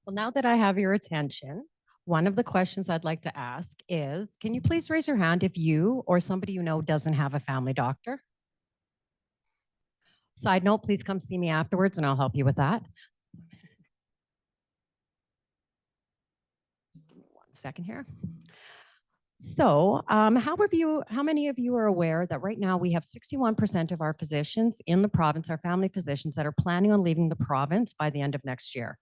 Well, now that I have your attention, one of the questions I'd like to ask is, can you please raise your hand if you or somebody you know doesn't have a family doctor? Side note, please come see me afterwards and I'll help you with that. Just give me 1 second here. So, how many of you are aware that right now we have 61% of our physicians in the province, our family physicians, that are planning on leaving the province by the end of next year?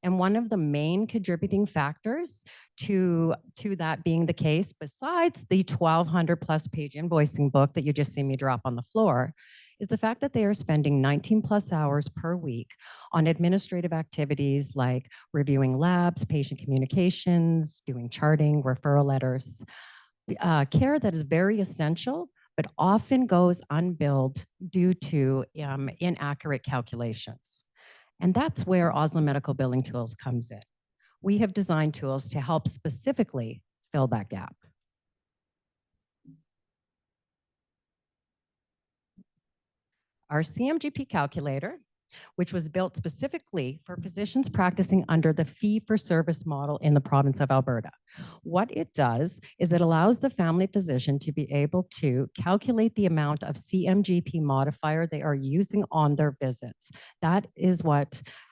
And one of the main contributing factors to that being the case, besides the 1,200 plus page invoicing book that you just see me drop on the floor, is the fact that they are spending 19 plus hours per week on administrative activities like reviewing labs, patient communications, doing charting, referral letters, care that is very essential, but often goes unbilled due to inaccurate calculations. And that's where Osland Medical Billing Tools comes in. We have designed tools to help specifically fill that gap. Our CMGP calculator, which was built specifically for physicians practicing under the fee-for-service model in the province of Alberta. What it does is it allows the family physician to be able to calculate the amount of CMGP modifier they are using on their visits. That is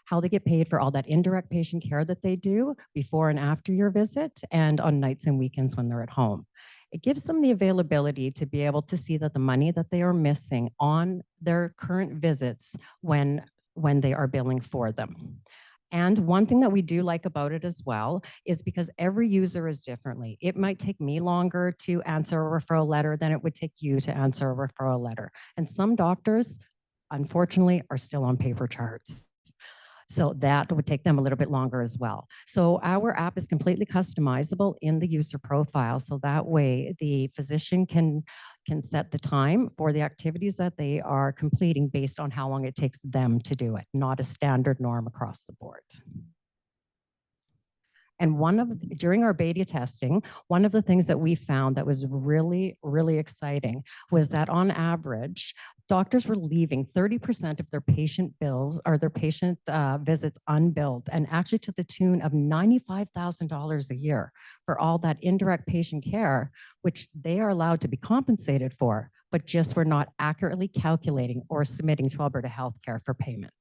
how they get paid for all that indirect patient care that they do before and after your visit and on nights and weekends when they're at home. It gives them the availability to be able to see that the money that they are missing on their current visits when they are billing for them. And one thing that we do like about it as well is because every user is differently. It might take me longer to answer a referral letter than it would take you to answer a referral letter. And some doctors, unfortunately, are still on paper charts. So that would take them a little bit longer as well. So our app is completely customizable in the user profile. So that way the physician can set the time for the activities that they are completing based on how long it takes them to do it, not a standard norm across the board. And during our beta testing, one of the things that we found that was really, really exciting was that on average, doctors were leaving 30% of their patient bills or their patient visits unbilled, and actually to the tune of $95,000 a year for all that indirect patient care, which they are allowed to be compensated for, but just were not accurately calculating or submitting to Alberta Healthcare for payment.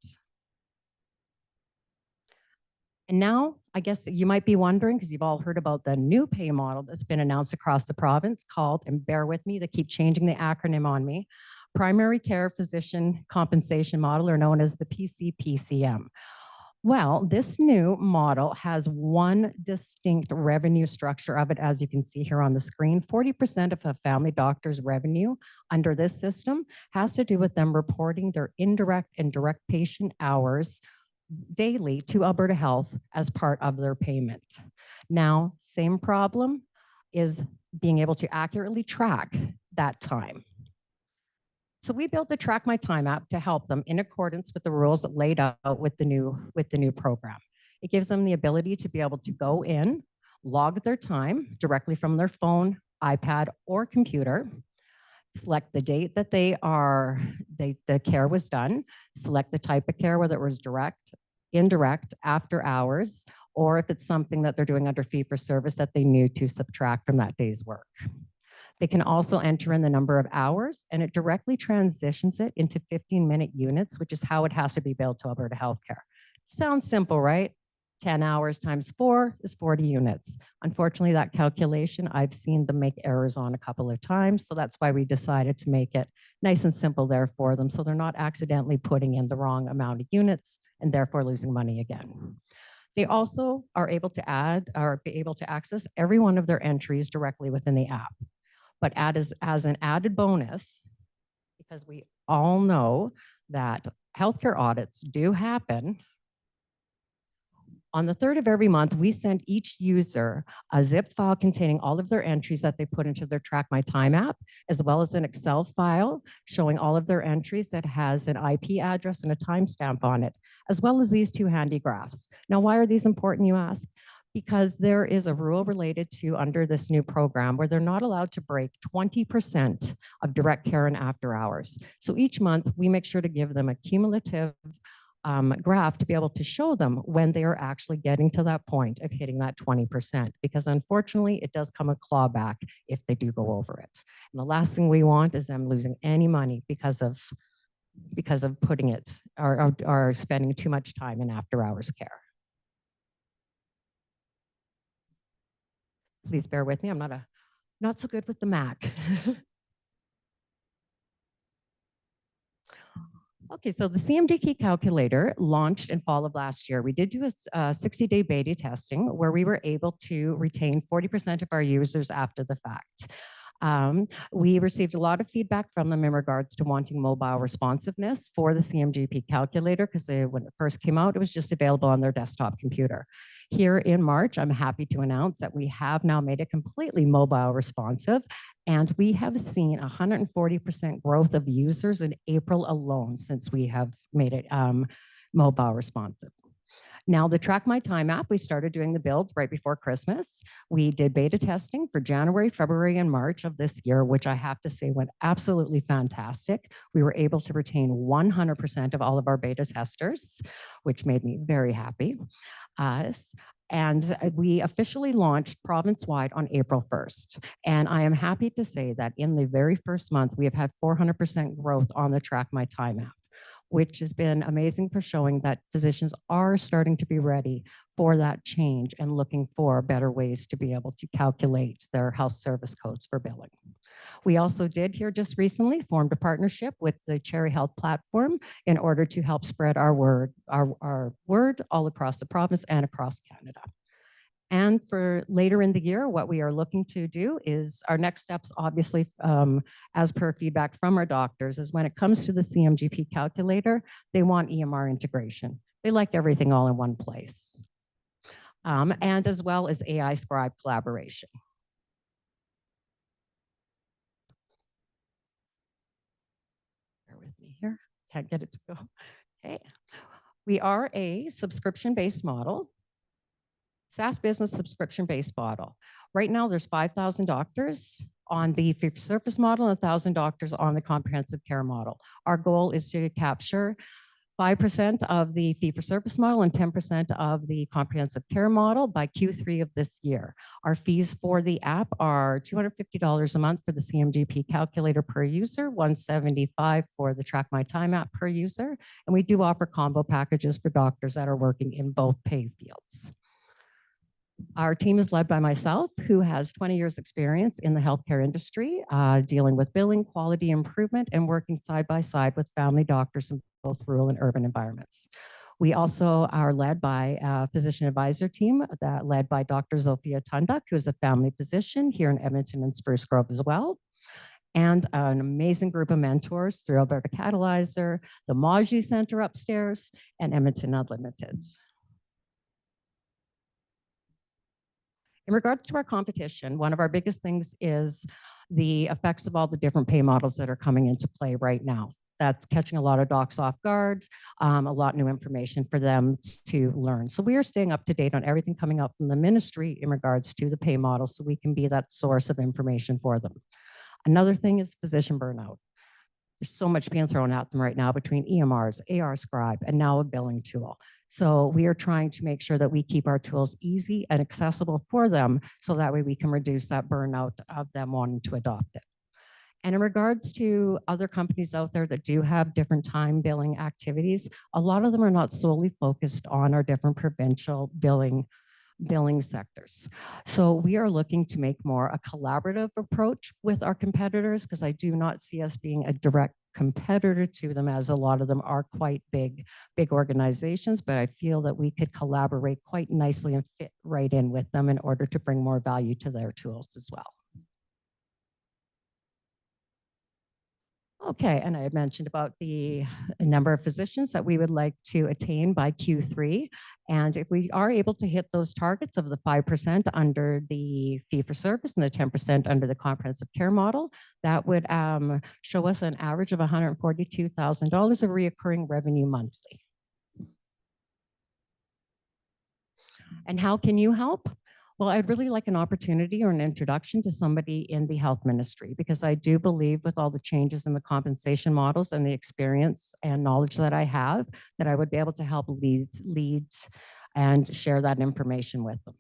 And now, I guess you might be wondering, because you've all heard about the new pay model that's been announced across the province called, and bear with me, they keep changing the acronym on me, Primary Care Physician Compensation Model, or known as the PCPCM. Well, this new model has one distinct revenue structure of it, as you can see here on the screen. 40% of a family doctor's revenue under this system has to do with them reporting their indirect and direct patient hours daily to Alberta Health as part of their payment. Now, same problem is being able to accurately track that time. So we built the Track My Time app to help them in accordance with the rules laid out with the new program. It gives them the ability to be able to go in, log their time directly from their phone, iPad, or computer, select the date that the care was done, select the type of care, whether it was direct, indirect, after hours, or if it's something that they're doing under fee for service that they knew to subtract from that day's work. They can also enter in the number of hours, and it directly transitions it into 15-minute units, which is how it has to be billed to Alberta Healthcare. Sounds simple, right? 10 hours times 4 is 40 units. Unfortunately, that calculation, I've seen them make errors on a couple of times, so that's why we decided to make it nice and simple there for them, so they're not accidentally putting in the wrong amount of units and therefore losing money again. They also are able to be able to access every one of their entries directly within the app. But as an added bonus, because we all know that healthcare audits do happen, on the 3rd of every month, we send each user a zip file containing all of their entries that they put into their Track My Time app, as well as an Excel file showing all of their entries that has an IP address and a timestamp on it, as well as these 2 handy graphs. Now, why are these important, you ask? Because there is a rule related to under this new program where they're not allowed to break 20% of direct care and after hours. So each month, we make sure to give them a cumulative graph to be able to show them when they are actually getting to that point of hitting that 20%, because unfortunately it does come a clawback if they do go over it. And the last thing we want is them losing any money because of putting it or spending too much time in after hours care. Please bear with me. I'm not so good with the Mac. Okay, so the CMGP calculator launched in fall of last year. We did do a 60-day beta testing where we were able to retain 40% of our users after the fact. We received a lot of feedback from them in regards to wanting mobile responsiveness for the CMGP calculator, because when it first came out, it was just available on their desktop computer. Here in March, I'm happy to announce that we have now made it completely mobile responsive, and we have seen 140% growth of users in April alone since we have made it mobile responsive. Now, the Track My Time app, we started doing the build right before Christmas. We did beta testing for January, February, and March of this year, which I have to say went absolutely fantastic. We were able to retain 100% of all of our beta testers, which made me very happy. And we officially launched province-wide on April 1st. And I am happy to say that in the very first month, we have had 400% growth on the Track My Time app, which has been amazing for showing that physicians are starting to be ready for that change and looking for better ways to be able to calculate their health service codes for billing. We also did here just recently formed a partnership with the Cherry Health platform in order to help spread our word all across the province and across Canada. And for later in the year, what we are looking to do is our next steps, obviously, as per feedback from our doctors, is when it comes to the CMGP calculator, they want EMR integration. They like everything all in one place. And as well as AI scribe collaboration. Bear with me here. Can't get it to go. Okay. We are a subscription-based model. SaaS business subscription-based model. Right now, there's 5,000 doctors on the fee-for-service model and 1,000 doctors on the comprehensive care model. Our goal is to capture 5% of the fee-for-service model and 10% of the comprehensive care model by Q3 of this year. Our fees for the app are $250 a month for the CMGP calculator per user, $175 for the Track My Time app per user, and we do offer combo packages for doctors that are working in both pay fields. Our team is led by myself, who has 20 years experience in the healthcare industry, dealing with billing, quality improvement, and working side by side with family doctors in both rural and urban environments. We also are led by a physician advisor team led by Dr. Zofia Tunduk, who is a family physician here in Edmonton and Spruce Grove as well. And an amazing group of mentors through Alberta Catalyzer, the Maji Center upstairs, and Edmonton Unlimited. In regards to our competition, one of our biggest things is the effects of all the different pay models that are coming into play right now. That's catching a lot of docs off guard, a lot of new information for them to learn. So we are staying up to date on everything coming up from the ministry in regards to the pay model so we can be that source of information for them. Another thing is physician burnout. There's so much being thrown at them right now between EMRs, AR Scribe, and now a billing tool. So we are trying to make sure that we keep our tools easy and accessible for them so that way we can reduce that burnout of them wanting to adopt it. And in regards to other companies out there that do have different time billing activities, a lot of them are not solely focused on our different provincial billing sectors. So we are looking to make more a collaborative approach with our competitors, because I do not see us being a direct competitor to them, as a lot of them are quite big organizations, but I feel that we could collaborate quite nicely and fit right in with them in order to bring more value to their tools as well. Okay, and I had mentioned about the number of physicians that we would like to attain by Q3. And if we are able to hit those targets of the 5% under the fee-for-service and the 10% under the comprehensive care model, that would show us an average of $142,000 of recurring revenue monthly. And how can you help? Well, I'd really like an opportunity or an introduction to somebody in the health ministry, because I do believe with all the changes in the compensation models and the experience and knowledge that I have, that I would be able to help leads and share that information with them.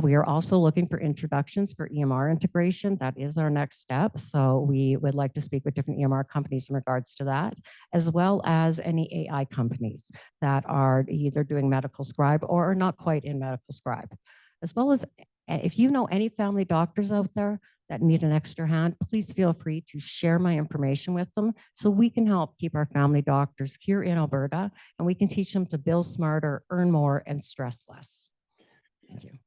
We are also looking for introductions for EMR integration. That is our next step. So we would like to speak with different EMR companies in regards to that, as well as any AI companies that are either doing medical scribe or are not quite in medical scribe, as well as if you know any family doctors out there that need an extra hand, please feel free to share my information with them so we can help keep our family doctors here in Alberta, and we can teach them to bill smarter, earn more, and stress less. Thank you.